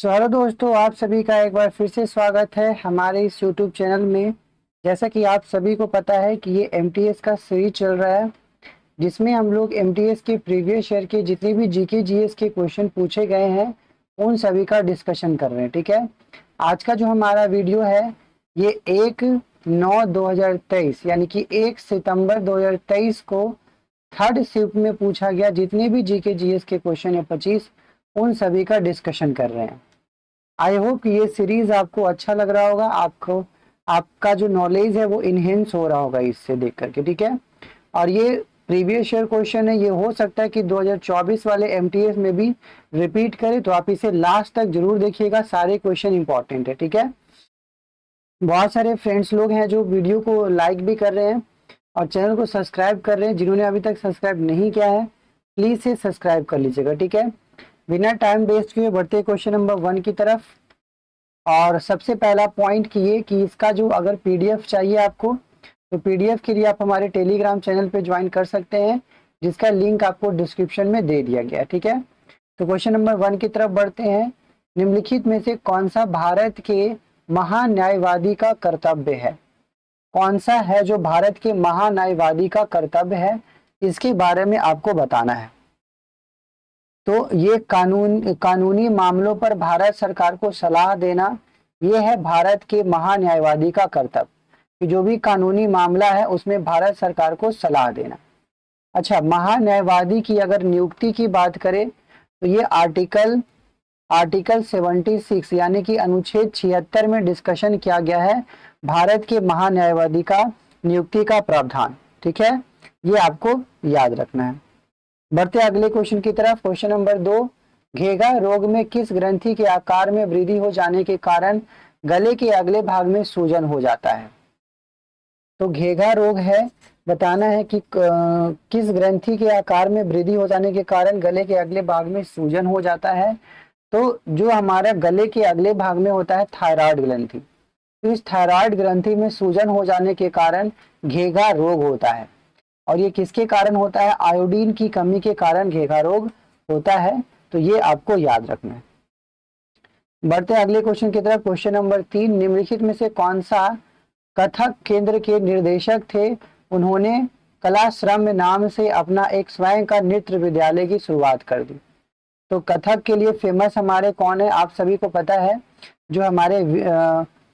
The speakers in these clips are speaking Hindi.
हेलो दोस्तों, आप सभी का एक बार फिर से स्वागत है हमारे इस यूट्यूब चैनल में। जैसा कि आप सभी को पता है कि ये एमटीएस का सीरीज चल रहा है, जिसमें हम लोग एमटीएस के प्रीवियस ईयर के जितने भी जीके जीएस के क्वेश्चन पूछे गए हैं उन सभी का डिस्कशन कर रहे हैं। ठीक है, आज का जो हमारा वीडियो है ये 1/9/2023 यानी कि 1 सितंबर 2023 को थर्ड शिफ्ट में पूछा गया जितने भी जीके जीएस के क्वेश्चन है 25, उन सभी का डिस्कशन कर रहे हैं। आई होप ये सीरीज आपको अच्छा लग रहा होगा, आपको आपका जो नॉलेज है वो इनहेंस हो रहा होगा इससे देख करके। ठीक है, और ये प्रीवियस ईयर क्वेश्चन है, ये हो सकता है कि 2024 वाले एमटीएस में भी रिपीट करे, तो आप इसे लास्ट तक जरूर देखिएगा, सारे क्वेश्चन इंपॉर्टेंट है। ठीक है, बहुत सारे फ्रेंड्स लोग हैं जो वीडियो को लाइक भी कर रहे हैं और चैनल को सब्सक्राइब कर रहे हैं। जिन्होंने अभी तक सब्सक्राइब नहीं किया है प्लीज से सब्सक्राइब कर लीजिएगा। ठीक है, बिना टाइम वेस्ट किए बढ़ते क्वेश्चन नंबर 1 की तरफ। और सबसे पहला पॉइंट कि ये कि इसका जो अगर पीडीएफ चाहिए आपको, तो पीडीएफ के लिए आप हमारे टेलीग्राम चैनल पे ज्वाइन कर सकते हैं, जिसका लिंक आपको डिस्क्रिप्शन में दे दिया गया है। ठीक है, तो क्वेश्चन नंबर 1 की तरफ बढ़ते हैं। निम्नलिखित में से कौन सा भारत के महान्यायवादी का कर्तव्य है? कौन सा है जो भारत के महान्यायवादी का कर्तव्य है, इसके बारे में आपको बताना है। तो ये कानूनी मामलों पर भारत सरकार को सलाह देना, ये है भारत के महान्यायवादी का कर्तव्य कि जो भी कानूनी मामला है उसमें भारत सरकार को सलाह देना। अच्छा, महान्यायवादी की अगर नियुक्ति की बात करें तो ये आर्टिकल 76 यानी कि अनुच्छेद 76 में डिस्कशन किया गया है भारत के महान्यायवादी का नियुक्ति का प्रावधान। ठीक है, ये आपको याद रखना है। बढ़ते अगले क्वेश्चन की तरफ। क्वेश्चन नंबर 2, घेगा रोग में किस ग्रंथि के आकार में वृद्धि हो जाने के कारण गले के अगले भाग में सूजन हो जाता है? तो घेगा रोग है, बताना है कि किस ग्रंथि के आकार में वृद्धि हो जाने के कारण गले के अगले भाग में सूजन हो जाता है। तो जो हमारा गले के अगले भाग में होता है थायराइड ग्रंथि, तो इस थायराइड ग्रंथि में सूजन हो जाने के कारण घेगा रोग होता है। और ये किसके कारण होता है? आयोडीन की कमी के कारण घेगा रोग होता है, तो ये आपको याद रखना है। बढ़ते अगले क्वेश्चन की तरफ। क्वेश्चन नंबर 3, निम्नलिखित में से कौन सा कथक केंद्र के निर्देशक थे? उन्होंने कलाश्रम नाम से अपना एक स्वयं का नृत्य विद्यालय की शुरुआत कर दी। तो कथक के लिए फेमस हमारे कौन है? आप सभी को पता है, जो हमारे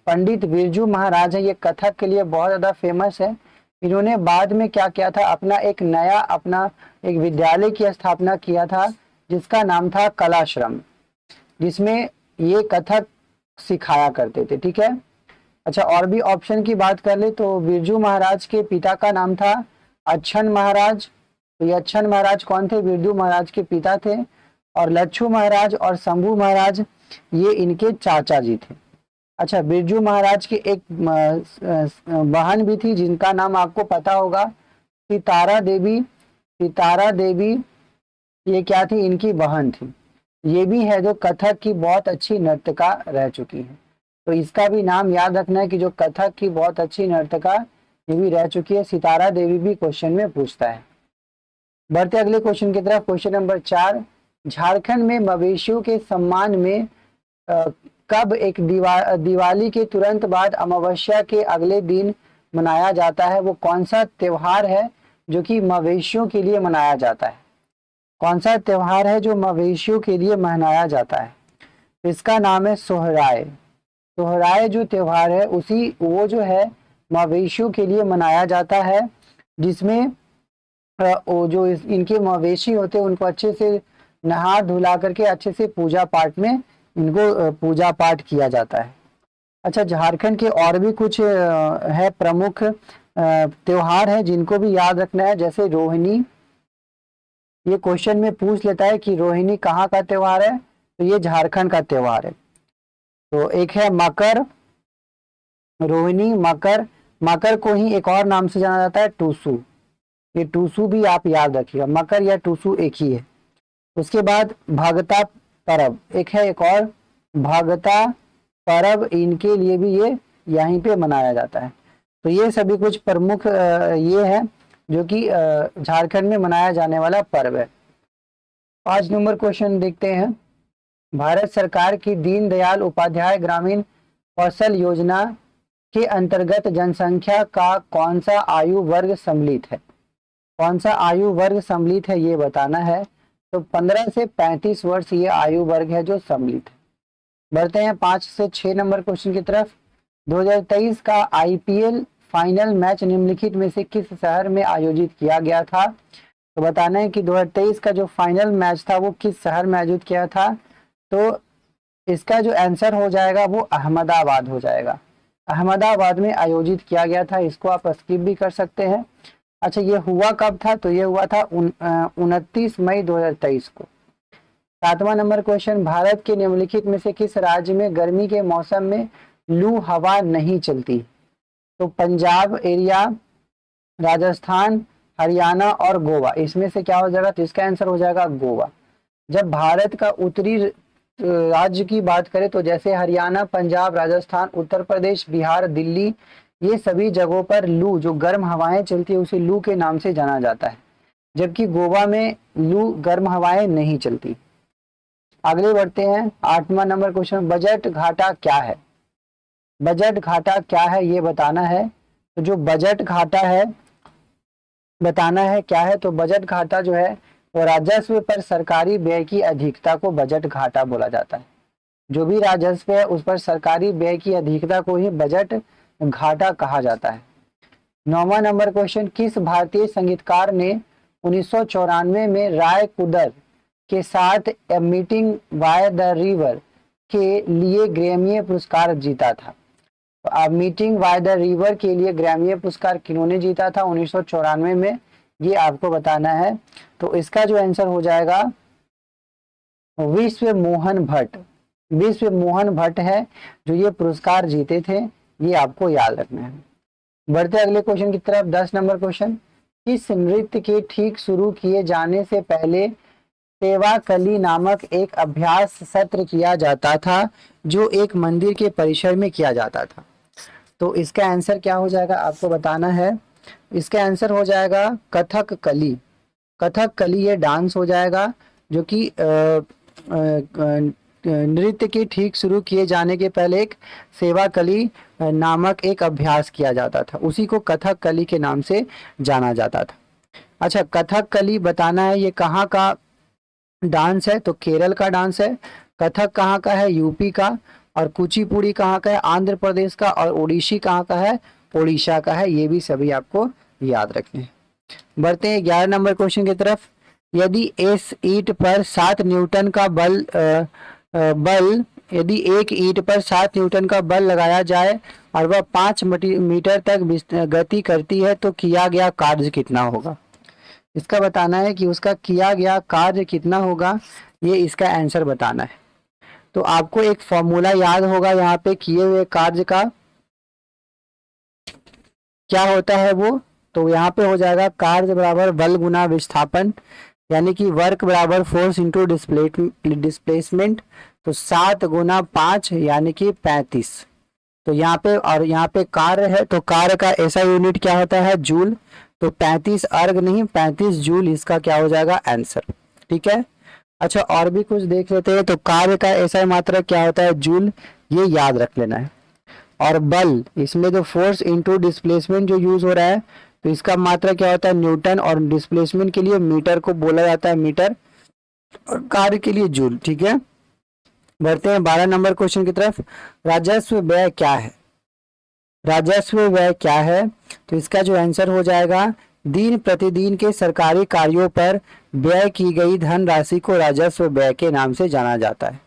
पंडित बिरजू महाराज है, ये कथक के लिए बहुत ज्यादा फेमस है। इन्होंने बाद में क्या किया था, अपना एक विद्यालय की स्थापना किया था जिसका नाम था कलाश्रम, जिसमें ये कथक सिखाया करते थे। ठीक है, अच्छा, और भी ऑप्शन की बात कर ले तो बिरजू महाराज के पिता का नाम था अच्छन महाराज। तो ये अच्छन महाराज कौन थे? बिरजू महाराज के पिता थे। और लच्छू महाराज और शंभू महाराज ये इनके चाचा जी थे। अच्छा, बिरजू महाराज की एक बहन भी थी जिनका नाम आपको पता होगा, सितारा देवी। सितारा देवी ये क्या थी? इनकी बहन थी। ये भी है जो कथक की बहुत अच्छी नर्तका रह चुकी है। तो इसका भी नाम याद रखना है कि जो कथक की बहुत अच्छी नर्तका ये भी रह चुकी है, सितारा देवी भी क्वेश्चन में पूछता है। बढ़ते अगले क्वेश्चन की तरफ। क्वेश्चन नंबर 4, झारखंड में मवेशियों के सम्मान में कब एक दिवाली के तुरंत बाद अमावस्या के अगले दिन मनाया जाता है? वो कौन सा त्योहार है जो कि मवेशियों के लिए मनाया जाता है? कौन सा त्योहार है जो मवेशियों के लिए मनाया जाता है? इसका नाम है सोहराय। सोहराय जो त्योहार है उसी वो जो है मवेशियों के लिए मनाया जाता है, जिसमें वो जो इनके मवेशी होते हैं उनको अच्छे से नहा धुला करके अच्छे से पूजा पाठ में इनको पूजा पाठ किया जाता है। अच्छा, झारखंड के और भी कुछ है प्रमुख त्योहार है जिनको भी याद रखना है, जैसे रोहिणी। ये क्वेश्चन में पूछ लेता है कि रोहिणी कहाँ का त्योहार है, तो ये झारखंड का त्योहार है। तो एक है मकर, रोहिणी, मकर। मकर को ही एक और नाम से जाना जाता है टूसू। ये टूसू भी आप याद रखिएगा, मकर या टूसू एक ही है। उसके बाद भगता परब एक है, एक और भगता परब, इनके लिए भी ये यहीं पे मनाया जाता है। तो ये सभी कुछ प्रमुख ये है जो कि झारखंड में मनाया जाने वाला पर्व है। 5 नंबर क्वेश्चन देखते हैं। भारत सरकार की दीनदयाल उपाध्याय ग्रामीण कौशल योजना के अंतर्गत जनसंख्या का कौन सा आयु वर्ग सम्मिलित है? कौन सा आयु वर्ग सम्मिलित है ये बताना है। तो 15 से 35 वर्ष ये आयु वर्ग है जो सम्मिलित है। बढ़ते हैं 5 से 6 नंबर क्वेश्चन की तरफ। 2023 का आईपीएल फाइनल मैच निम्नलिखित में से किस शहर में आयोजित किया गया था? तो बताना है कि 2023 का जो फाइनल मैच था वो किस शहर में आयोजित किया था। तो इसका जो आंसर हो जाएगा वो अहमदाबाद हो जाएगा। अहमदाबाद में आयोजित किया गया था। इसको आप स्किप भी कर सकते हैं। अच्छा, ये हुआ कब था? तो ये हुआ था 29 मई 2023 को। 7वां नंबर क्वेश्चन, भारत के निम्नलिखित में से किस राज्य में गर्मी के मौसम में लू हवा नहीं चलती? तो पंजाब एरिया, राजस्थान, हरियाणा और गोवा, इसमें से क्या हो जाएगा? तो इसका आंसर हो जाएगा गोवा। जब भारत का उत्तरी राज्य की बात करें तो जैसे हरियाणा, पंजाब, राजस्थान, उत्तर प्रदेश, बिहार, दिल्ली, ये सभी जगहों पर लू जो गर्म हवाएं चलती है उसे लू के नाम से जाना जाता है, जबकि गोवा में लू गर्म हवाएं नहीं चलती। आगे बढ़ते हैं 8वां नंबर क्वेश्चन, बजट घाटा क्या है? बजट घाटा क्या है ये बताना है। तो जो बजट घाटा है बताना है क्या है। तो बजट घाटा जो है वो राजस्व पर सरकारी व्यय की अधिकता को बजट घाटा बोला जाता है। जो भी राजस्व है उस पर सरकारी व्यय की अधिकता को ही बजट घाटा कहा जाता है। 9वां नंबर क्वेश्चन, किस भारतीय संगीतकार ने 1994 में राय कुदर के साथ a meeting by the river के लिए ग्रैमी पुरस्कार जीता था? तो अब मीटिंग बाय द रिवर के लिए ग्रैमी पुरस्कार किन्होंने जीता था 1994 में, ये आपको बताना है। तो इसका जो आंसर हो जाएगा विश्व मोहन भट्ट। विश्व मोहन भट्ट है जो ये पुरस्कार जीते थे, ये आपको याद रखना है। बढ़ते अगले क्वेश्चन की तरफ। 10 नंबर क्वेश्चन, किस नृत्य के ठीक शुरू किए जाने से पहले सेवा कली नामक एक अभ्यास सत्र किया जाता था जो एक मंदिर के परिसर में किया जाता था? तो इसका आंसर क्या हो जाएगा आपको बताना है। इसका आंसर हो जाएगा कथक कली। कथक कली ये डांस हो जाएगा जो कि नृत्य के ठीक शुरू किए जाने के पहले एक सेवा कली नामक एक अभ्यास किया जाता था, उसी को कथक कली के नाम से जाना जाता था। अच्छा, कथक कली बताना है ये कहाँ का डांस है? तो केरल का डांस है। कथक कहाँ का है? यूपी का। और कुचिपुड़ी कहाँ का है? आंध्र प्रदेश का। और ओडिसी कहाँ का है? ओडिशा का है। ये भी सभी आपको याद रखने हैं। बढ़ते हैं 11 नंबर क्वेश्चन की तरफ। यदि इस ईंट पर 7 न्यूटन का यदि एक ईंट पर 7 न्यूटन का बल लगाया जाए और वह 5 मीटर तक गति करती है तो किया गया कार्य कितना होगा? इसका बताना है कि उसका किया गया कार्य कितना होगा, ये इसका आंसर बताना है। तो आपको एक फॉर्मूला याद होगा यहाँ पे किए हुए कार्य का क्या होता है वो। तो यहाँ पे हो जाएगा कार्य बराबर बल गुना विस्थापन, यानी कि वर्क बराबर फोर्स इंटू डिस्प्लेसमेंट। तो 7 गुना 5 यानी कि 35। तो यहाँ पे और यहाँ पे कार्य है तो कार्य का ऐसा यूनिट क्या होता है? जूल। तो 35 अर्ग नहीं 35 जूल इसका क्या हो जाएगा आंसर। ठीक है। अच्छा, और भी कुछ देख लेते हैं। तो कार्य का ऐसा मात्रा क्या होता है? जूल, ये याद रख लेना है। और बल, इसमें जो फोर्स इंटू डिस्प्लेसमेंट जो यूज हो रहा है तो इसका मात्रा क्या होता है? न्यूटन। और डिस्प्लेसमेंट के लिए मीटर को बोला जाता है मीटर, और कार्य के लिए जूल। ठीक है। बढ़ते हैं 12 नंबर क्वेश्चन की तरफ। राजस्व व्यय क्या है? राजस्व व्यय क्या है? तो इसका जो आंसर हो जाएगा दिन प्रतिदिन के सरकारी कार्यों पर व्यय की गई धनराशि को राजस्व व्यय के नाम से जाना जाता है।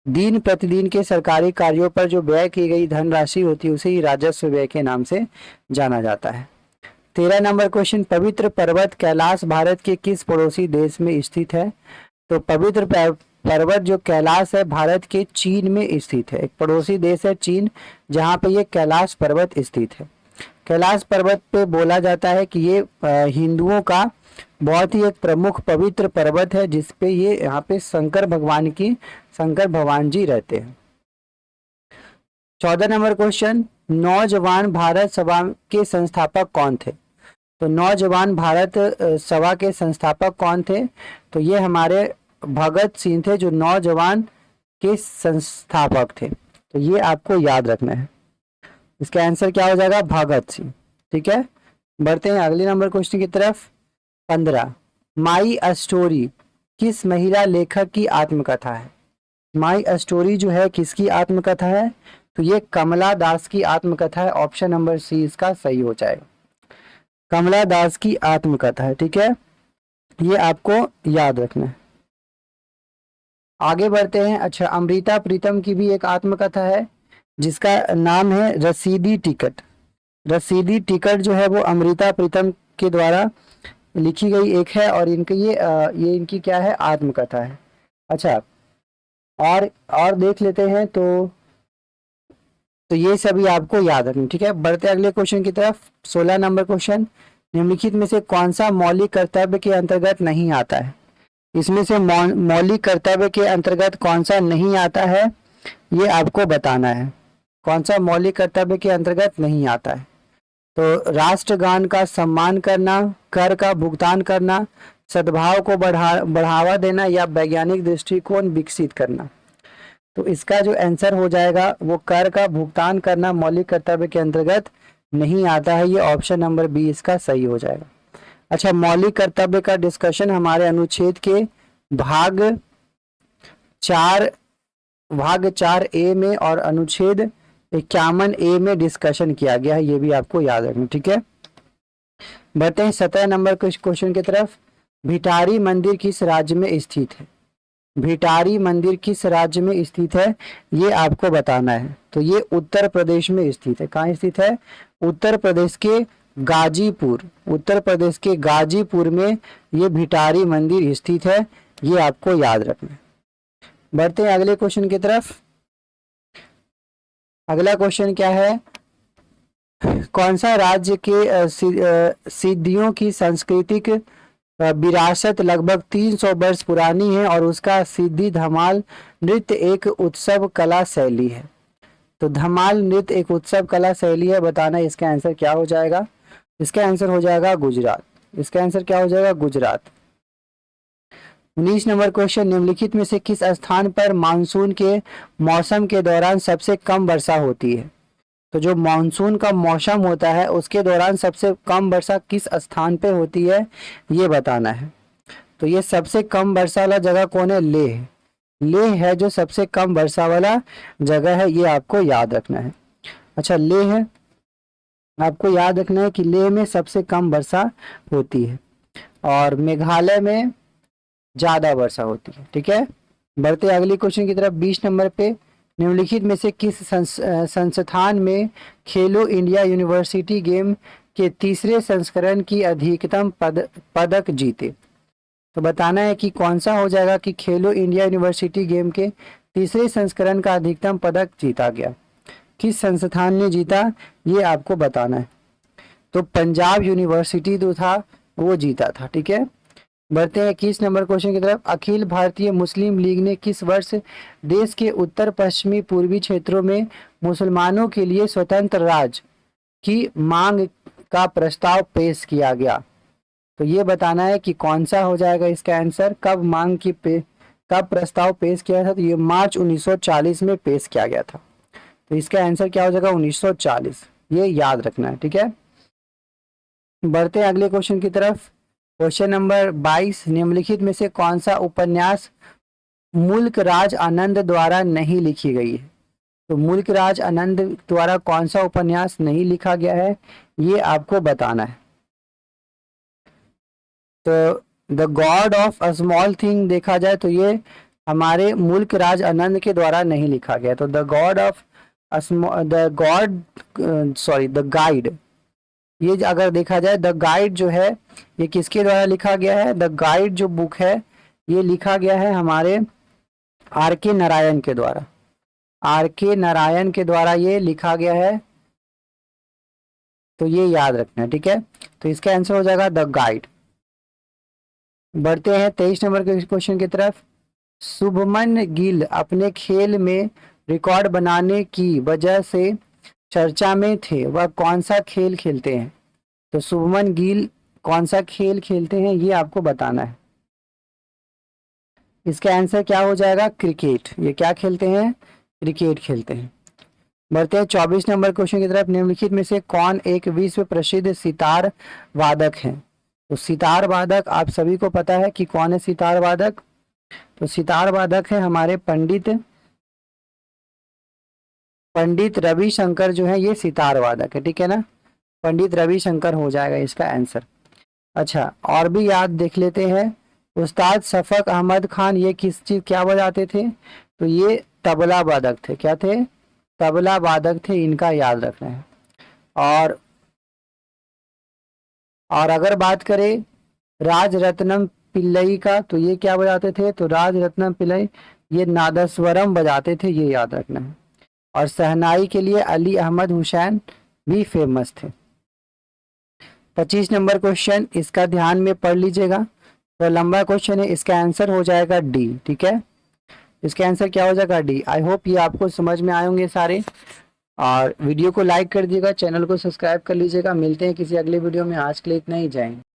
दिन प्रतिदिन के सरकारी कार्यों पर जो व्यय की गई धनराशि होती है उसे ही राजस्व व्यय के नाम से जाना जाता है। 13 नंबर क्वेश्चन, पवित्र पर्वत कैलाश भारत के किस पड़ोसी देश में स्थित है? तो पवित्र पर्वत जो कैलाश है भारत के चीन में स्थित है। एक पड़ोसी देश है चीन, जहाँ पे ये कैलाश पर्वत स्थित है। कैलाश पर्वत पे बोला जाता है कि ये हिंदुओं का बहुत ही एक प्रमुख पवित्र पर्वत है, जिसपे ये यहाँ पे शंकर भगवान जी रहते हैं। 14 नंबर क्वेश्चन, नौजवान भारत सभा के संस्थापक कौन थे? तो नौजवान भारत सभा के संस्थापक कौन थे? तो ये हमारे भगत सिंह थे, जो नौजवान के संस्थापक थे। तो ये आपको याद रखना है। इसका आंसर क्या हो जाएगा? भगत सिंह। ठीक है, बढ़ते हैं अगले नंबर क्वेश्चन की तरफ। 15, माई स्टोरी किस महिला लेखक की आत्मकथा है? माई स्टोरी जो है किसकी आत्मकथा है? तो ये कमला दास की आत्मकथा है। ऑप्शन नंबर सी इसका सही हो जाएगा। कमला दास की आत्मकथा है। ठीक है, ये आपको याद रखना है। आगे बढ़ते हैं। अच्छा, अमृता प्रीतम की भी एक आत्मकथा है जिसका नाम है रसीदी टिकट। रसीदी टिकट जो है वो अमृता प्रीतम के द्वारा लिखी गई एक है और इनकी ये इनकी क्या है? आत्मकथा है। अच्छा, और देख लेते हैं। तो ये सभी आपको याद रखना। ठीक है, बढ़ते अगले क्वेश्चन की तरफ। 16 नंबर क्वेश्चन, निम्नलिखित में से कौन सा मौलिक कर्तव्य के अंतर्गत नहीं आता है? इसमें से मौलिक कर्तव्य के अंतर्गत कौन सा नहीं आता है, ये आपको बताना है। कौन सा मौलिक कर्तव्य के अंतर्गत नहीं आता है? तो राष्ट्रगान का सम्मान करना, कर का भुगतान करना, सद्भाव को बढ़ावा देना या वैज्ञानिक दृष्टिकोण विकसित करना। तो इसका जो आंसर हो जाएगा वो कर का भुगतान करना मौलिक कर्तव्य के अंतर्गत नहीं आता है। ये ऑप्शन नंबर बी इसका सही हो जाएगा। अच्छा, मौलिक कर्तव्य का डिस्कशन हमारे अनुच्छेद के भाग 4 ए में और अनुच्छेद 51 ए में डिस्कशन किया गया है। ये भी आपको याद रखना। ठीक है, बढ़ते हैं 17 नंबर क्वेश्चन की तरफ। भिटारी मंदिर किस राज्य में स्थित है? भिटारी मंदिर किस राज्य में स्थित है, ये आपको बताना है। तो ये उत्तर प्रदेश में स्थित है। कहाँ स्थित है? उत्तर प्रदेश के गाजीपुर में ये भिटारी मंदिर स्थित है। ये आपको याद रखना है। बढ़ते हैं अगले क्वेश्चन की तरफ। अगला क्वेश्चन क्या है? कौन सा राज्य के सिद्धियों की सांस्कृतिक विरासत लगभग 300 वर्ष पुरानी है और उसका सिद्धि धमाल नृत्य एक उत्सव कला शैली है? तो धमाल नृत्य एक उत्सव कला शैली है, बताना इसका आंसर क्या हो जाएगा? इसका आंसर हो जाएगा गुजरात। इसका आंसर क्या हो जाएगा? गुजरात। 19 नंबर क्वेश्चन, निम्नलिखित में से किस स्थान पर मानसून के मौसम के दौरान सबसे कम वर्षा होती है? तो जो मानसून का मौसम होता है उसके दौरान सबसे कम वर्षा किस स्थान पे होती है, ये बताना है। तो ये सबसे कम वर्षा वाला जगह कौन है? लेह। लेह है जो सबसे कम वर्षा वाला जगह है, ये आपको याद रखना है। अच्छा, लेह है, आपको याद रखना है कि लेह में सबसे कम वर्षा होती है और मेघालय में ज्यादा वर्षा होती है। ठीक है, बढ़ते अगली क्वेश्चन की तरफ। 20 नंबर पे, निम्नलिखित में से किस संस्थान में खेलो इंडिया यूनिवर्सिटी गेम के तीसरे संस्करण की अधिकतम पदक जीते? तो बताना है कि कौन सा हो जाएगा कि खेलो इंडिया यूनिवर्सिटी गेम के तीसरे संस्करण का अधिकतम पदक जीता गया, किस संस्थान ने जीता, ये आपको बताना है। तो पंजाब यूनिवर्सिटी जो था वो जीता था। ठीक है, बढ़ते हैं 21 नंबर क्वेश्चन की तरफ। अखिल भारतीय मुस्लिम लीग ने किस वर्ष देश के उत्तर पश्चिमी पूर्वी क्षेत्रों में मुसलमानों के लिए स्वतंत्र राज्य की मांग का प्रस्ताव पेश किया गया? तो ये बताना है कि कौन सा हो जाएगा इसका आंसर। कब प्रस्ताव पेश किया था? तो ये मार्च 1940 में पेश किया गया था। तो इसका आंसर क्या हो जाएगा? 1940। ये याद रखना है। ठीक है, बढ़ते हैं अगले क्वेश्चन की तरफ। क्वेश्चन नंबर 22, निम्नलिखित में से कौन सा उपन्यास मुल्क राज आनंद द्वारा नहीं लिखी गई है? तो मुल्क राज आनंद द्वारा कौन सा उपन्यास नहीं लिखा गया है, ये आपको बताना है। तो the God of a small thing देखा जाए तो ये हमारे मुल्क राज आनंद के द्वारा नहीं लिखा गया। तो द गाइड, ये अगर देखा जाए द गाइड जो है ये किसके द्वारा लिखा गया है? द गाइड जो बुक है ये लिखा गया है हमारे R.K. नारायण के द्वारा। R.K. नारायण के द्वारा ये लिखा गया है, तो ये याद रखना है। ठीक है, तो इसका आंसर हो जाएगा द गाइड। बढ़ते हैं 23 नंबर के क्वेश्चन की तरफ। शुभमन गिल अपने खेल में रिकॉर्ड बनाने की वजह से चर्चा में थे, वह कौन सा खेल खेलते हैं? तो शुभमन गिल कौन सा खेल खेलते हैं, ये आपको बताना है। इसका आंसर क्या हो जाएगा? क्रिकेट। ये क्या खेलते हैं? क्रिकेट खेलते हैं। बढ़ते हैं 24 नंबर क्वेश्चन की तरफ। निम्नलिखित में से कौन एक विश्व प्रसिद्ध सितार वादक है? तो सितार वादक आप सभी को पता है कि कौन है सितार वादक। तो सितार वादक है हमारे पंडित रविशंकर जो है, ये सितार वादक है। ठीक है ना, पंडित रविशंकर हो जाएगा इसका आंसर। अच्छा, और भी याद देख लेते हैं। उस्ताद शफक अहमद खान ये किस चीज क्या बजाते थे? तो ये तबला वादक थे। क्या थे? तबला वादक थे। इनका याद रखना है। और अगर बात करें राज रत्नम पिल्लई का, तो ये क्या बजाते थे? तो राज रत्नम पिल्लई ये नादस्वरम बजाते थे, ये याद रखना है। और शहनाई के लिए अली अहमद हुसैन भी फेमस थे। 25 नंबर क्वेश्चन, इसका ध्यान में पढ़ लीजिएगा, तो लंबा क्वेश्चन है। इसका आंसर हो जाएगा डी। ठीक है, इसका आंसर क्या हो जाएगा? डी। आई होप ये आपको समझ में आए होंगे सारे। और वीडियो को लाइक कर दीजिएगा, चैनल को सब्सक्राइब कर लीजिएगा। मिलते हैं किसी अगले वीडियो में। आज के लिए इतना ही, जय हिंद।